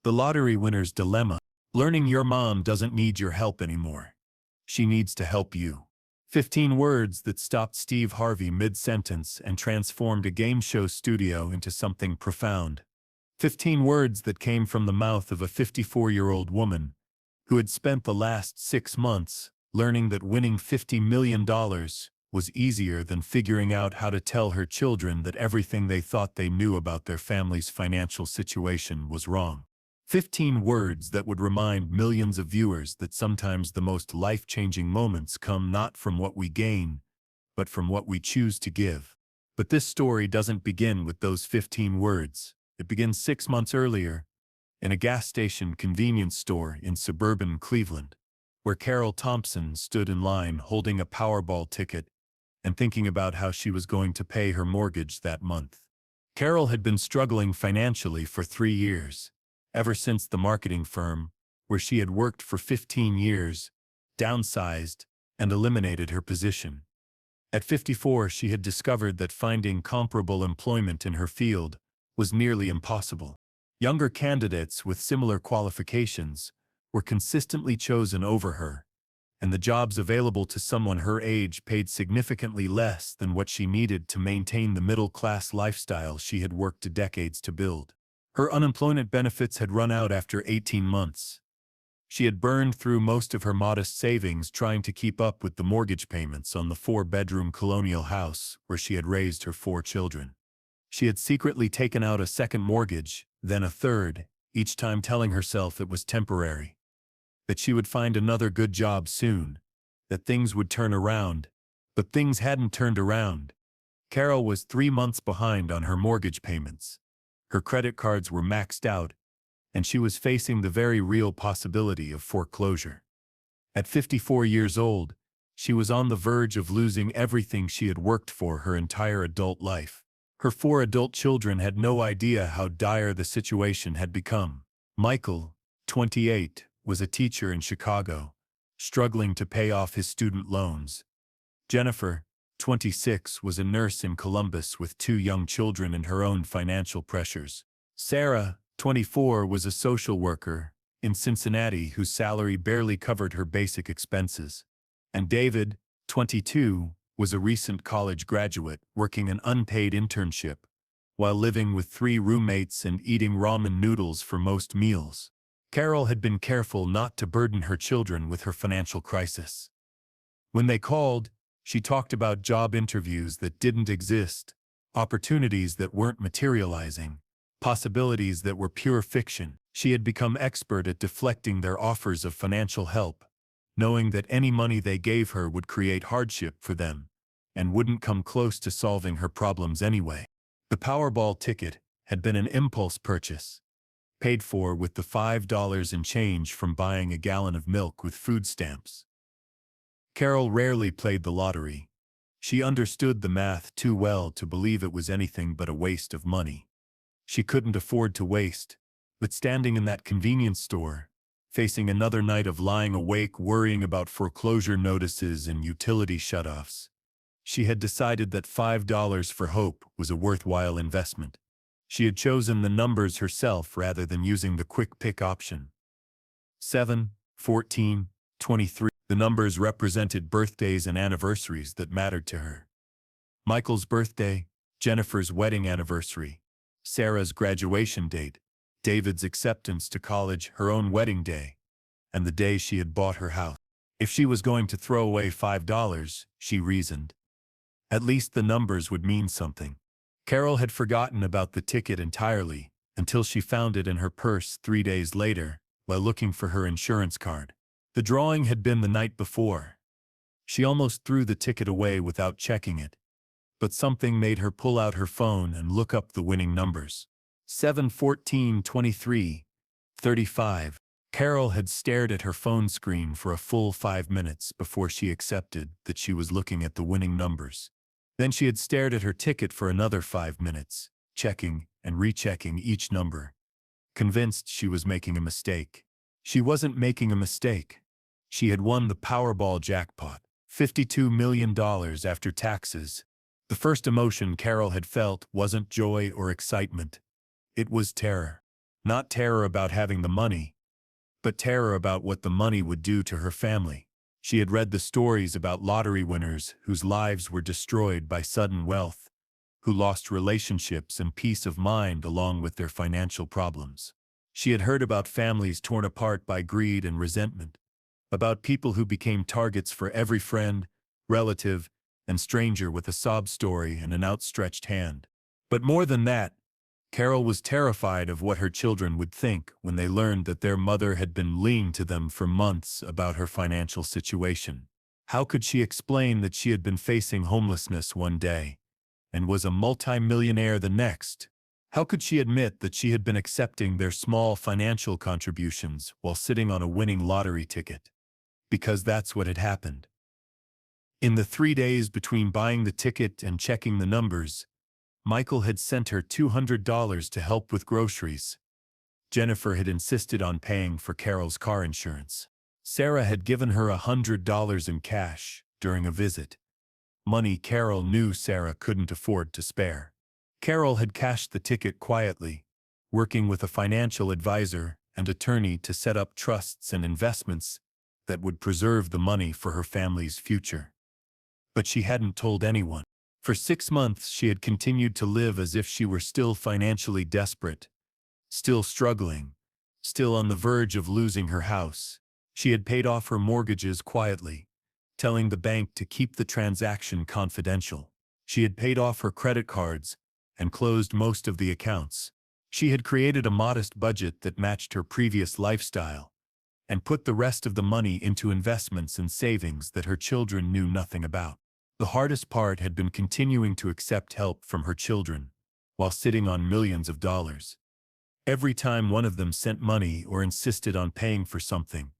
The Lottery Winner's Dilemma. Learning your mom doesn't need your help anymore. She needs to help you. 15 words that stopped Steve Harvey mid-sentence and transformed a game show studio into something profound. 15 words that came from the mouth of a 54-year-old woman who had spent the last 6 months learning that winning $50 million was easier than figuring out how to tell her children that everything they thought they knew about their family's financial situation was wrong. 15 words that would remind millions of viewers that sometimes the most life-changing moments come not from what we gain, but from what we choose to give. But this story doesn't begin with those 15 words. It begins 6 months earlier, in a gas station convenience store in suburban Cleveland, where Carol Thompson stood in line holding a Powerball ticket and thinking about how she was going to pay her mortgage that month. Carol had been struggling financially for 3 years. Ever since the marketing firm, where she had worked for 15 years, downsized and eliminated her position. At 54, she had discovered that finding comparable employment in her field was nearly impossible. Younger candidates with similar qualifications were consistently chosen over her, and the jobs available to someone her age paid significantly less than what she needed to maintain the middle-class lifestyle she had worked decades to build. Her unemployment benefits had run out after 18 months. She had burned through most of her modest savings trying to keep up with the mortgage payments on the 4-bedroom colonial house where she had raised her 4 children. She had secretly taken out a second mortgage, then a third, each time telling herself it was temporary, that she would find another good job soon, that things would turn around. But things hadn't turned around. Carol was 3 months behind on her mortgage payments. Her credit cards were maxed out, and she was facing the very real possibility of foreclosure. At 54 years old, she was on the verge of losing everything she had worked for her entire adult life. Her 4 adult children had no idea how dire the situation had become. Michael, 28, was a teacher in Chicago, struggling to pay off his student loans. Jennifer, 26, was a nurse in Columbus with 2 young children and her own financial pressures. Sarah, 24, was a social worker in Cincinnati whose salary barely covered her basic expenses. And David, 22, was a recent college graduate working an unpaid internship while living with 3 roommates and eating ramen noodles for most meals. Carol had been careful not to burden her children with her financial crisis. When they called, she talked about job interviews that didn't exist, opportunities that weren't materializing, possibilities that were pure fiction. She had become expert at deflecting their offers of financial help, knowing that any money they gave her would create hardship for them and wouldn't come close to solving her problems anyway. The Powerball ticket had been an impulse purchase, paid for with the $5 in change from buying a gallon of milk with food stamps. Carol rarely played the lottery. She understood the math too well to believe it was anything but a waste of money. She couldn't afford to waste, but standing in that convenience store, facing another night of lying awake worrying about foreclosure notices and utility shutoffs, she had decided that $5 for hope was a worthwhile investment. She had chosen the numbers herself rather than using the quick pick option. 7, 14, 23. The numbers represented birthdays and anniversaries that mattered to her. Michael's birthday, Jennifer's wedding anniversary, Sarah's graduation date, David's acceptance to college, her own wedding day, and the day she had bought her house. If she was going to throw away $5, she reasoned, at least the numbers would mean something. Carol had forgotten about the ticket entirely until she found it in her purse 3 days later while looking for her insurance card. The drawing had been the night before. She almost threw the ticket away without checking it, but something made her pull out her phone and look up the winning numbers. 7, 14, 23, 35. Carol had stared at her phone screen for a full 5 minutes before she accepted that she was looking at the winning numbers. Then she had stared at her ticket for another 5 minutes, checking and rechecking each number, convinced she was making a mistake. She wasn't making a mistake. She had won the Powerball jackpot, $52 million after taxes. The first emotion Carol had felt wasn't joy or excitement. It was terror. Not terror about having the money, but terror about what the money would do to her family. She had read the stories about lottery winners whose lives were destroyed by sudden wealth, who lost relationships and peace of mind along with their financial problems. She had heard about families torn apart by greed and resentment, about people who became targets for every friend, relative, and stranger with a sob story and an outstretched hand. But more than that, Carol was terrified of what her children would think when they learned that their mother had been lying to them for months about her financial situation. How could she explain that she had been facing homelessness one day and was a multi-millionaire the next? How could she admit that she had been accepting their small financial contributions while sitting on a winning lottery ticket? Because that's what had happened. In the 3 days between buying the ticket and checking the numbers, Michael had sent her $200 to help with groceries. Jennifer had insisted on paying for Carol's car insurance. Sarah had given her $100 in cash during a visit. Money Carol knew Sarah couldn't afford to spare. Carol had cashed the ticket quietly, working with a financial advisor and attorney to set up trusts and investments that would preserve the money for her family's future. But she hadn't told anyone. For 6 months she had continued to live as if she were still financially desperate, still struggling, still on the verge of losing her house. She had paid off her mortgages quietly, telling the bank to keep the transaction confidential. She had paid off her credit cards and closed most of the accounts. She had created a modest budget that matched her previous lifestyle and put the rest of the money into investments and savings that her children knew nothing about. The hardest part had been continuing to accept help from her children while sitting on millions of dollars. Every time one of them sent money or insisted on paying for something,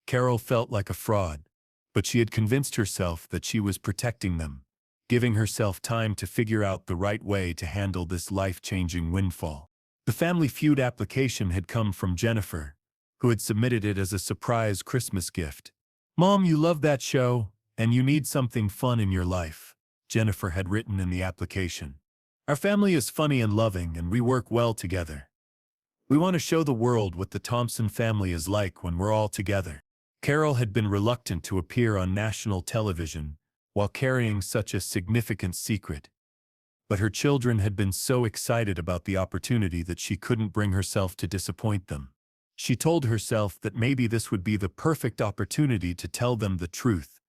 Carol felt like a fraud, but she had convinced herself that she was protecting them, giving herself time to figure out the right way to handle this life-changing windfall. The Family Feud application had come from Jennifer, who had submitted it as a surprise Christmas gift. "Mom, you love that show, and you need something fun in your life," Jennifer had written in the application. "Our family is funny and loving, and we work well together. We want to show the world what the Thompson family is like when we're all together." Carol had been reluctant to appear on national television while carrying such a significant secret, but her children had been so excited about the opportunity that she couldn't bring herself to disappoint them. She told herself that maybe this would be the perfect opportunity to tell them the truth,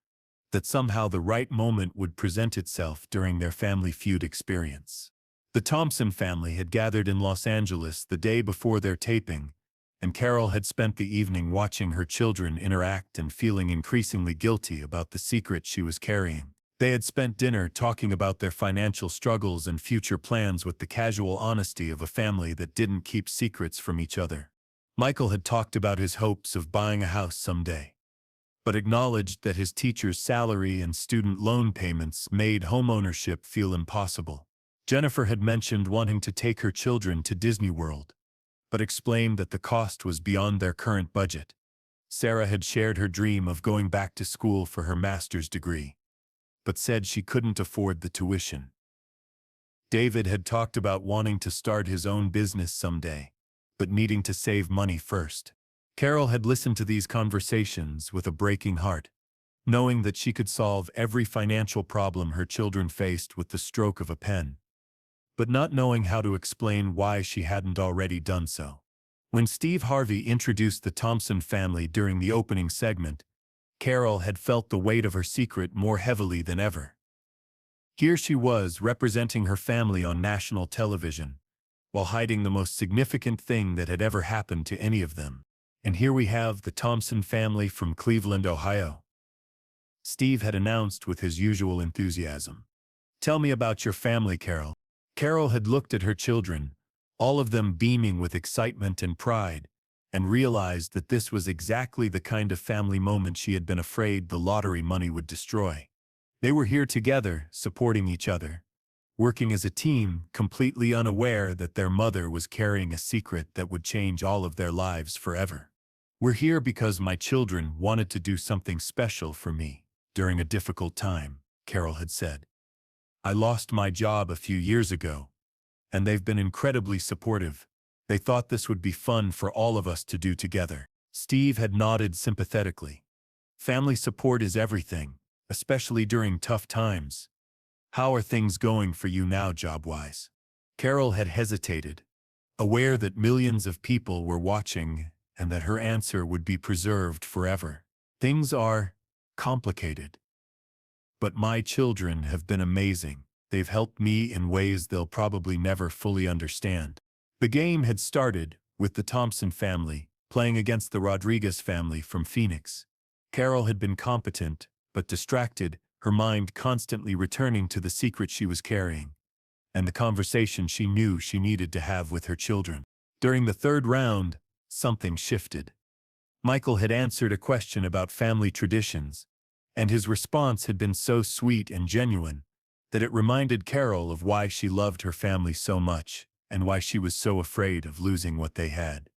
that somehow the right moment would present itself during their Family Feud experience. The Thompson family had gathered in Los Angeles the day before their taping, and Carol had spent the evening watching her children interact and feeling increasingly guilty about the secret she was carrying. They had spent dinner talking about their financial struggles and future plans with the casual honesty of a family that didn't keep secrets from each other. Michael had talked about his hopes of buying a house someday, but acknowledged that his teacher's salary and student loan payments made homeownership feel impossible. Jennifer had mentioned wanting to take her children to Disney World, but explained that the cost was beyond their current budget. Sarah had shared her dream of going back to school for her master's degree, but said she couldn't afford the tuition. David had talked about wanting to start his own business someday, but needing to save money first. Carol had listened to these conversations with a breaking heart, knowing that she could solve every financial problem her children faced with the stroke of a pen, but not knowing how to explain why she hadn't already done so. When Steve Harvey introduced the Thompson family during the opening segment, Carol had felt the weight of her secret more heavily than ever. Here she was representing her family on national television, while hiding the most significant thing that had ever happened to any of them. And here we have the Thompson family from Cleveland, Ohio. Steve had announced with his usual enthusiasm. "Tell me about your family, Carol." Carol had looked at her children, all of them beaming with excitement and pride, and realized that this was exactly the kind of family moment she had been afraid the lottery money would destroy. They were here together, supporting each other, working as a team, completely unaware that their mother was carrying a secret that would change all of their lives forever. "We're here because my children wanted to do something special for me during a difficult time," Carol had said. "I lost my job a few years ago, and they've been incredibly supportive, They thought this would be fun for all of us to do together. Steve had nodded sympathetically. Family support is everything, especially during tough times. How are things going for you now job-wise? Carol had hesitated, aware that millions of people were watching and that her answer would be preserved forever. Things are complicated. But my children have been amazing. They've helped me in ways they'll probably never fully understand. The game had started with the Thompson family playing against the Rodriguez family from Phoenix. Carol had been competent, but distracted, her mind constantly returning to the secret she was carrying, and the conversation she knew she needed to have with her children. During the third round, something shifted. Michael had answered a question about family traditions, and his response had been so sweet and genuine that it reminded Carol of why she loved her family so much and why she was so afraid of losing what they had.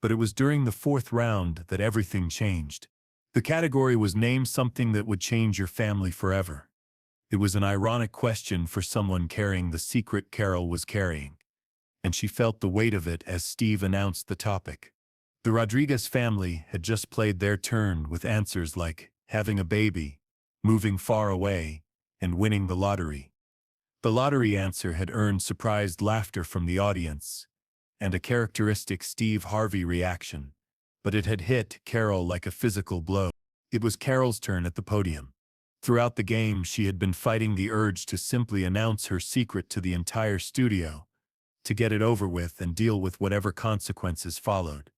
But it was during the fourth round that everything changed. The category was name something that would change your family forever. It was an ironic question for someone carrying the secret Carol was carrying, and she felt the weight of it as Steve announced the topic. The Rodriguez family had just played their turn with answers like having a baby, moving far away, and winning the lottery. The lottery answer had earned surprised laughter from the audience, and a characteristic Steve Harvey reaction, but it had hit Carol like a physical blow. It was Carol's turn at the podium. Throughout the game, she had been fighting the urge to simply announce her secret to the entire studio, to get it over with and deal with whatever consequences followed.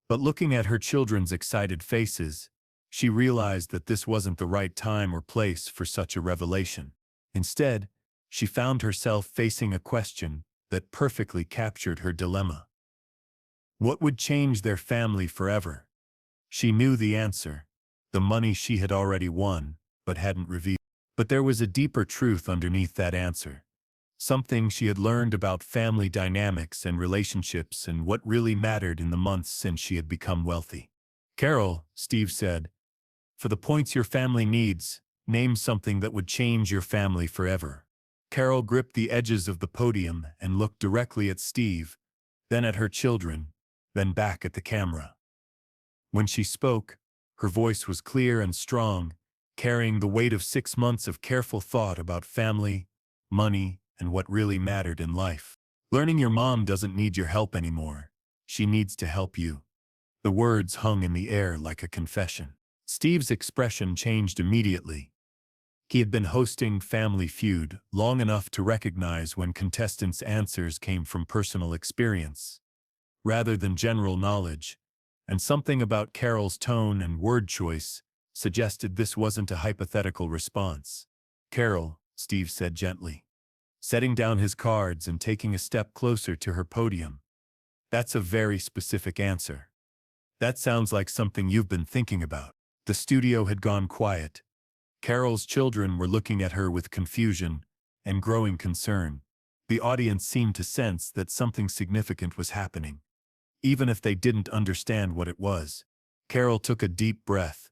But looking at her children's excited faces, she realized that this wasn't the right time or place for such a revelation. Instead, she found herself facing a question that perfectly captured her dilemma. What would change their family forever? She knew the answer, the money she had already won, but hadn't revealed. But there was a deeper truth underneath that answer. Something she had learned about family dynamics and relationships and what really mattered in the months since she had become wealthy. Carol, Steve said, for the points your family needs, name something that would change your family forever. Carol gripped the edges of the podium and looked directly at Steve, then at her children, then back at the camera. When she spoke, her voice was clear and strong, carrying the weight of 6 months of careful thought about family, money, and what really mattered in life. Learning your mom doesn't need your help anymore. She needs to help you. The words hung in the air like a confession. Steve's expression changed immediately. He had been hosting Family Feud long enough to recognize when contestants' answers came from personal experience, rather than general knowledge, and something about Carol's tone and word choice suggested this wasn't a hypothetical response. Carol, Steve said gently, setting down his cards and taking a step closer to her podium. That's a very specific answer. That sounds like something you've been thinking about. The studio had gone quiet. Carol's children were looking at her with confusion and growing concern. The audience seemed to sense that something significant was happening, even if they didn't understand what it was. Carol took a deep breath.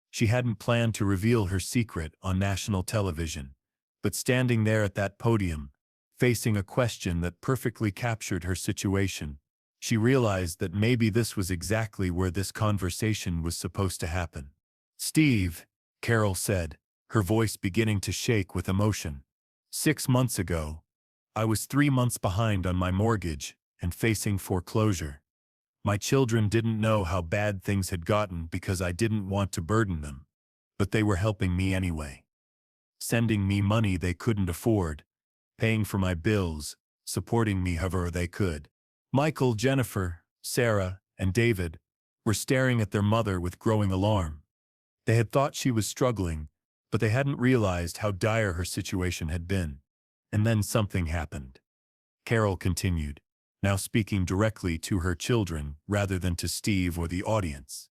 She hadn't planned to reveal her secret on national television, but standing there at that podium, facing a question that perfectly captured her situation, she realized that maybe this was exactly where this conversation was supposed to happen. Steve, Carol said, her voice beginning to shake with emotion. 6 months ago, I was 3 months behind on my mortgage and facing foreclosure. My children didn't know how bad things had gotten because I didn't want to burden them, but they were helping me anyway. Sending me money they couldn't afford, paying for my bills, supporting me however they could. Michael, Jennifer, Sarah, and David were staring at their mother with growing alarm. They had thought she was struggling, but they hadn't realized how dire her situation had been. And then something happened. Carol continued, now speaking directly to her children rather than to Steve or the audience.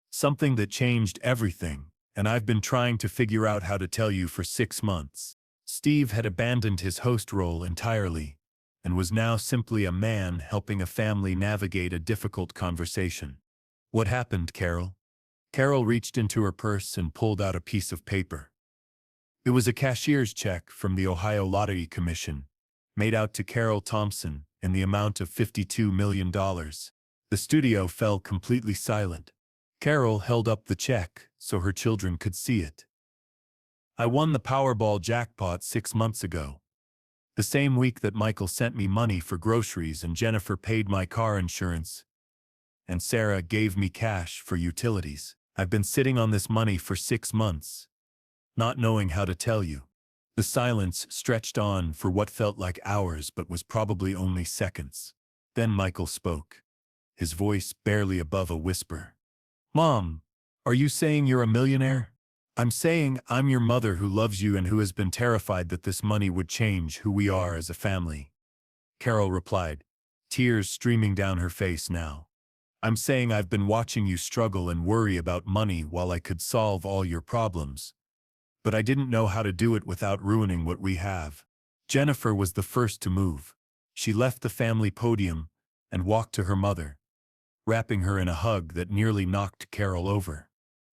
Something that changed everything, and I've been trying to figure out how to tell you for 6 months. Steve had abandoned his host role entirely and was now simply a man helping a family navigate a difficult conversation. What happened, Carol? Carol reached into her purse and pulled out a piece of paper. It was a cashier's check from the Ohio Lottery Commission, made out to Carol Thompson, in the amount of $52 million. The studio fell completely silent. Carol held up the check so her children could see it. I won the Powerball jackpot 6 months ago. The same week that Michael sent me money for groceries and Jennifer paid my car insurance, and Sarah gave me cash for utilities. I've been sitting on this money for 6 months, not knowing how to tell you. The silence stretched on for what felt like hours but was probably only seconds. Then Michael spoke, his voice barely above a whisper. Mom, are you saying you're a millionaire? I'm saying I'm your mother who loves you and who has been terrified that this money would change who we are as a family. Carol replied, tears streaming down her face now. I'm saying I've been watching you struggle and worry about money while I could solve all your problems. But I didn't know how to do it without ruining what we have. Jennifer was the first to move. She left the family podium and walked to her mother, wrapping her in a hug that nearly knocked Carol over.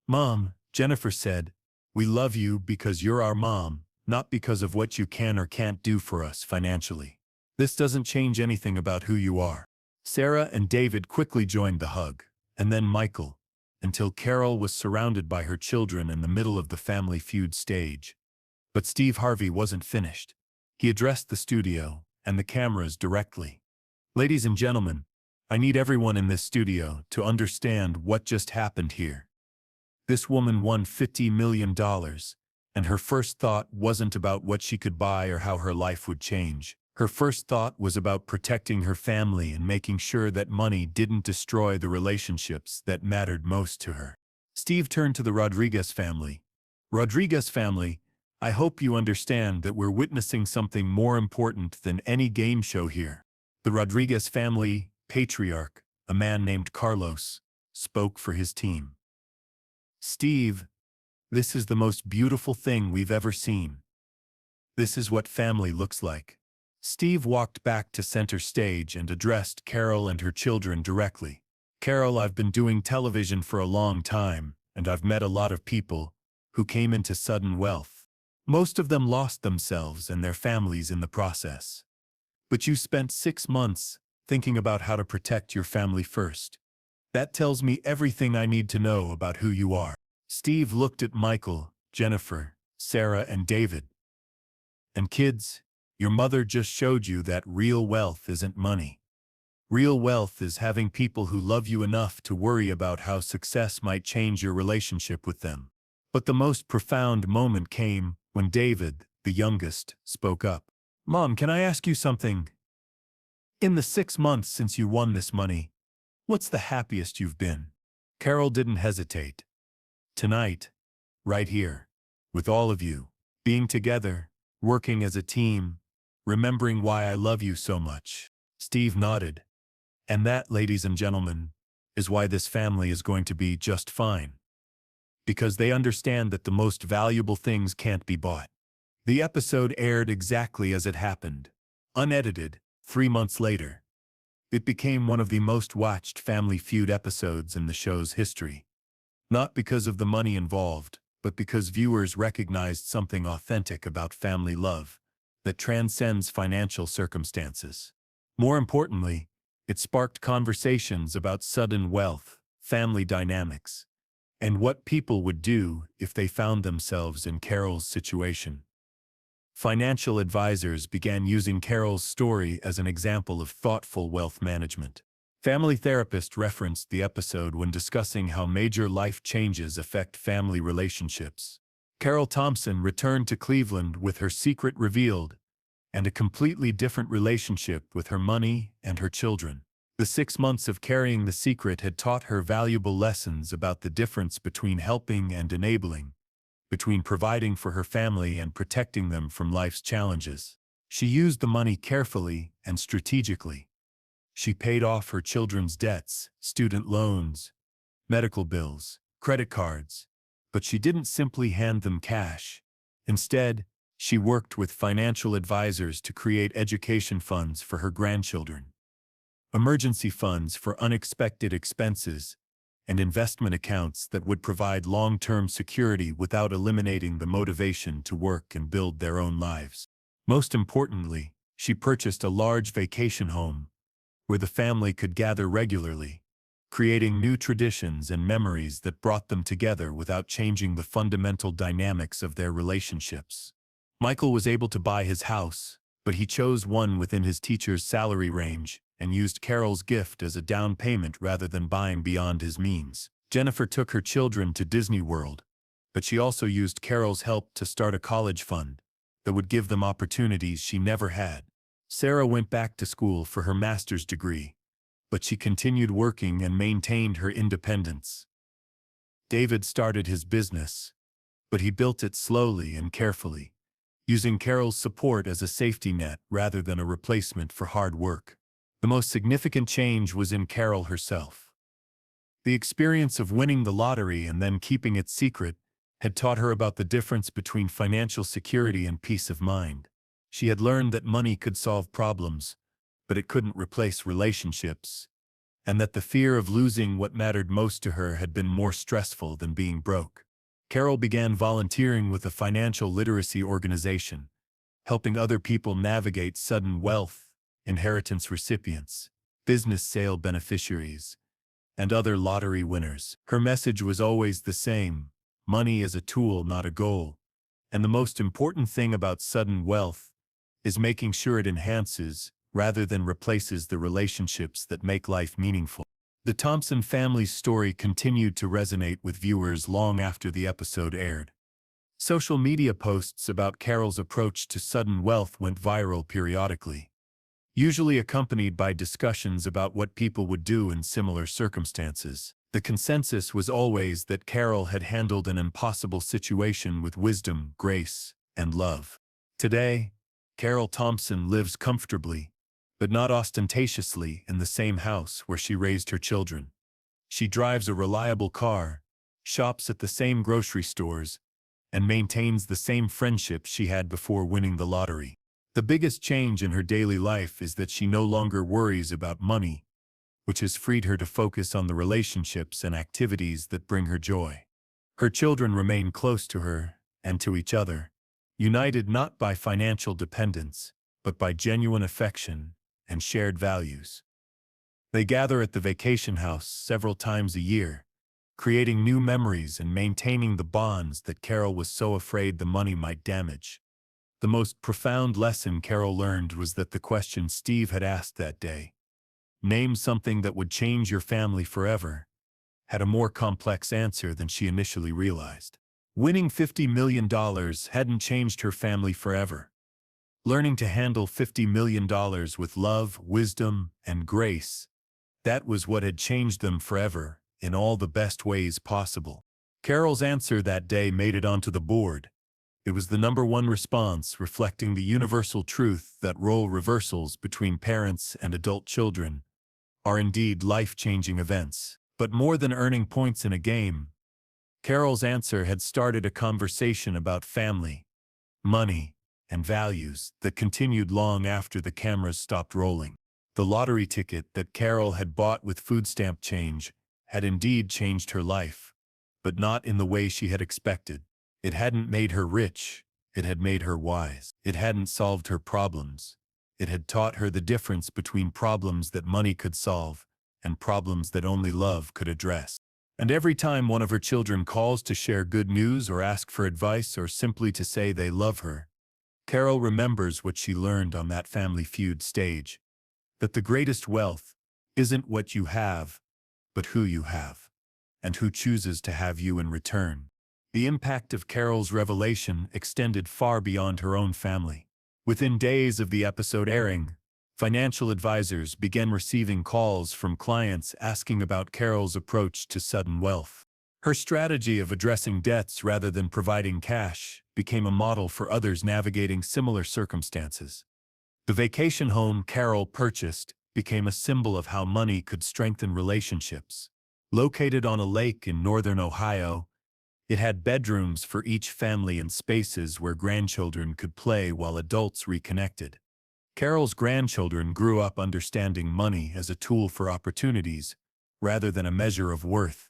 Mom, Jennifer said, we love you because you're our mom, not because of what you can or can't do for us financially. This doesn't change anything about who you are. Sarah and David quickly joined the hug, and then Michael, until Carol was surrounded by her children in the middle of the Family Feud stage. But Steve Harvey wasn't finished. He addressed the studio and the cameras directly. Ladies and gentlemen, I need everyone in this studio to understand what just happened here. This woman won $50 million, and her first thought wasn't about what she could buy or how her life would change. Her first thought was about protecting her family and making sure that money didn't destroy the relationships that mattered most to her. Steve turned to the Rodriguez family. Rodriguez family, I hope you understand that we're witnessing something more important than any game show here. The Rodriguez family patriarch, a man named Carlos, spoke for his team. Steve, this is the most beautiful thing we've ever seen. This is what family looks like. Steve walked back to center stage and addressed Carol and her children directly. Carol, I've been doing television for a long time, and I've met a lot of people who came into sudden wealth. Most of them lost themselves and their families in the process. But you spent 6 months thinking about how to protect your family first. That tells me everything I need to know about who you are. Steve looked at Michael, Jennifer, Sarah, and David. And kids, your mother just showed you that real wealth isn't money. Real wealth is having people who love you enough to worry about how success might change your relationship with them. But the most profound moment came when David, the youngest, spoke up. Mom, can I ask you something? In the 6 months since you won this money, what's the happiest you've been? Carol didn't hesitate. Tonight, right here, with all of you, being together, working as a team, remembering why I love you so much. Steve nodded. And that, ladies and gentlemen, is why this family is going to be just fine. Because they understand that the most valuable things can't be bought. The episode aired exactly as it happened, unedited, 3 months later. It became one of the most watched Family Feud episodes in the show's history. Not because of the money involved, but because viewers recognized something authentic about family love that transcends financial circumstances. More importantly, it sparked conversations about sudden wealth, family dynamics, and what people would do if they found themselves in Carol's situation. Financial advisors began using Carol's story as an example of thoughtful wealth management. Family therapists referenced the episode when discussing how major life changes affect family relationships. Carol Thompson returned to Cleveland with her secret revealed and a completely different relationship with her money and her children. The 6 months of carrying the secret had taught her valuable lessons about the difference between helping and enabling, between providing for her family and protecting them from life's challenges. She used the money carefully and strategically. She paid off her children's debts, student loans, medical bills, credit cards, but she didn't simply hand them cash. Instead, she worked with financial advisors to create education funds for her grandchildren, emergency funds for unexpected expenses, and investment accounts that would provide long-term security without eliminating the motivation to work and build their own lives. Most importantly, She purchased a large vacation home where the family could gather regularly, creating new traditions and memories that brought them together without changing the fundamental dynamics of their relationships. Michael was able to buy his house, but he chose one within his teacher's salary range and used Carol's gift as a down payment rather than buying beyond his means. Jennifer took her children to Disney World, but she also used Carol's help to start a college fund that would give them opportunities she never had. Sarah went back to school for her master's degree, but she continued working and maintained her independence. David started his business, but he built it slowly and carefully, using Carol's support as a safety net rather than a replacement for hard work. The most significant change was in Carol herself. The experience of winning the lottery and then keeping it secret had taught her about the difference between financial security and peace of mind. She had learned that money could solve problems, but it couldn't replace relationships, and that the fear of losing what mattered most to her had been more stressful than being broke. Carol began volunteering with a financial literacy organization, helping other people navigate sudden wealth, inheritance recipients, business sale beneficiaries, and other lottery winners. Her message was always the same: money is a tool, not a goal. And the most important thing about sudden wealth is making sure it enhances, rather than replaces, the relationships that make life meaningful. The Thompson family's story continued to resonate with viewers long after the episode aired. Social media posts about Carol's approach to sudden wealth went viral periodically, usually accompanied by discussions about what people would do in similar circumstances. The consensus was always that Carol had handled an impossible situation with wisdom, grace, and love. Today, Carol Thompson lives comfortably, but not ostentatiously, in the same house where she raised her children. She drives a reliable car, shops at the same grocery stores, and maintains the same friendships she had before winning the lottery. The biggest change in her daily life is that she no longer worries about money, which has freed her to focus on the relationships and activities that bring her joy. Her children remain close to her and to each other, united not by financial dependence, but by genuine affection and shared values. They gather at the vacation house several times a year, creating new memories and maintaining the bonds that Carol was so afraid the money might damage. The most profound lesson Carol learned was that the question Steve had asked that day, "Name something that would change your family forever," had a more complex answer than she initially realized. Winning $50 million hadn't changed her family forever. Learning to handle $50 million with love, wisdom, and grace, that was what had changed them forever, in all the best ways possible. Carol's answer that day made it onto the board. It was the #1 response, reflecting the universal truth that role reversals between parents and adult children are indeed life-changing events. But more than earning points in a game, Carol's answer had started a conversation about family, money, and values that continued long after the cameras stopped rolling. The lottery ticket that Carol had bought with food stamp change had indeed changed her life, but not in the way she had expected. It hadn't made her rich, it had made her wise. It hadn't solved her problems. It had taught her the difference between problems that money could solve and problems that only love could address. And every time one of her children calls to share good news or ask for advice or simply to say they love her, Carol remembers what she learned on that Family Feud stage, that the greatest wealth isn't what you have, but who you have, and who chooses to have you in return. The impact of Carol's revelation extended far beyond her own family. Within days of the episode airing, financial advisors began receiving calls from clients asking about Carol's approach to sudden wealth. Her strategy of addressing debts rather than providing cash became a model for others navigating similar circumstances. The vacation home Carol purchased became a symbol of how money could strengthen relationships. Located on a lake in northern Ohio, it had bedrooms for each family and spaces where grandchildren could play while adults reconnected. Carol's grandchildren grew up understanding money as a tool for opportunities, rather than a measure of worth.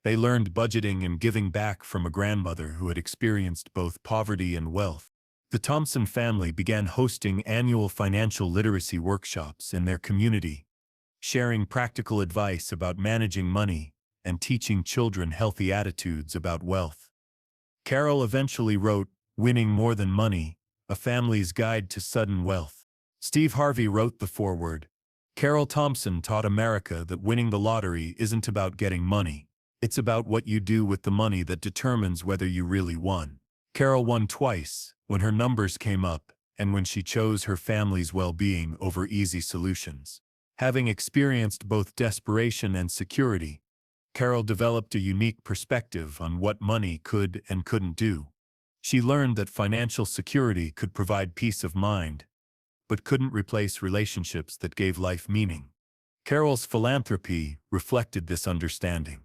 They learned budgeting and giving back from a grandmother who had experienced both poverty and wealth. The Thompson family began hosting annual financial literacy workshops in their community, sharing practical advice about managing money and teaching children healthy attitudes about wealth. Carol eventually wrote Winning More Than Money, A Family's Guide to Sudden Wealth. Steve Harvey wrote the foreword. Carol Thompson taught America that winning the lottery isn't about getting money. It's about what you do with the money that determines whether you really won. Carol won twice, when her numbers came up, and when she chose her family's well-being over easy solutions. Having experienced both desperation and security, Carol developed a unique perspective on what money could and couldn't do. She learned that financial security could provide peace of mind, but couldn't replace relationships that gave life meaning. Carol's philanthropy reflected this understanding.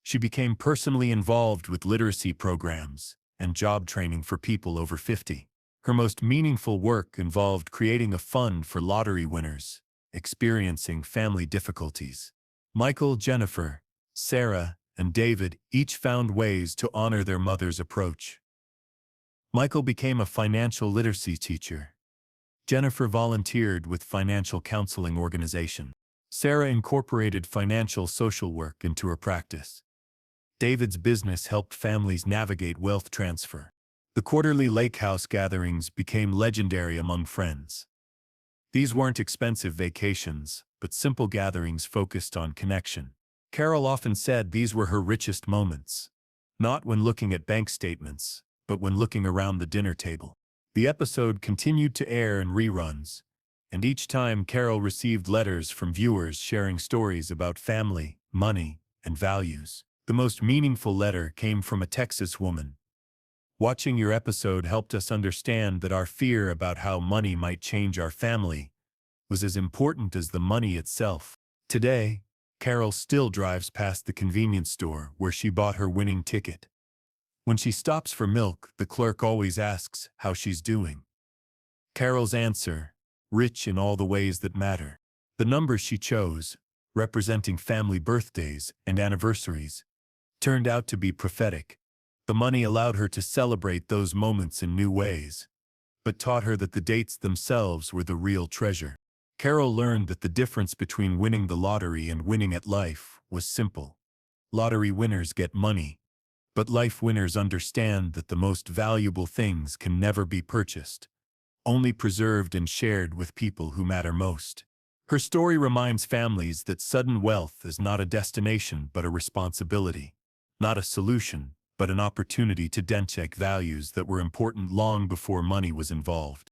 She became personally involved with literacy programs and job training for people over 50. Her most meaningful work involved creating a fund for lottery winners experiencing family difficulties. Michael, Jennifer, Sarah, and David each found ways to honor their mother's approach. Michael became a financial literacy teacher. Jennifer volunteered with financial counseling organization. Sarah incorporated financial social work into her practice. David's business helped families navigate wealth transfer. The quarterly lake house gatherings became legendary among friends. These weren't expensive vacations, but simple gatherings focused on connection. Carol often said these were her richest moments. Not when looking at bank statements, but when looking around the dinner table. The episode continued to air in reruns, and each time Carol received letters from viewers sharing stories about family, money, and values. The most meaningful letter came from a Texas woman. Watching your episode helped us understand that our fear about how money might change our family was as important as the money itself. Today, Carol still drives past the convenience store where she bought her winning ticket. When she stops for milk, the clerk always asks how she's doing. Carol's answer, rich in all the ways that matter. The number she chose, representing family birthdays and anniversaries, turned out to be prophetic. The money allowed her to celebrate those moments in new ways, but taught her that the dates themselves were the real treasure. Carol learned that the difference between winning the lottery and winning at life was simple. Lottery winners get money, but life winners understand that the most valuable things can never be purchased, only preserved and shared with people who matter most. Her story reminds families that sudden wealth is not a destination but a responsibility, not a solution, but an opportunity to check values that were important long before money was involved.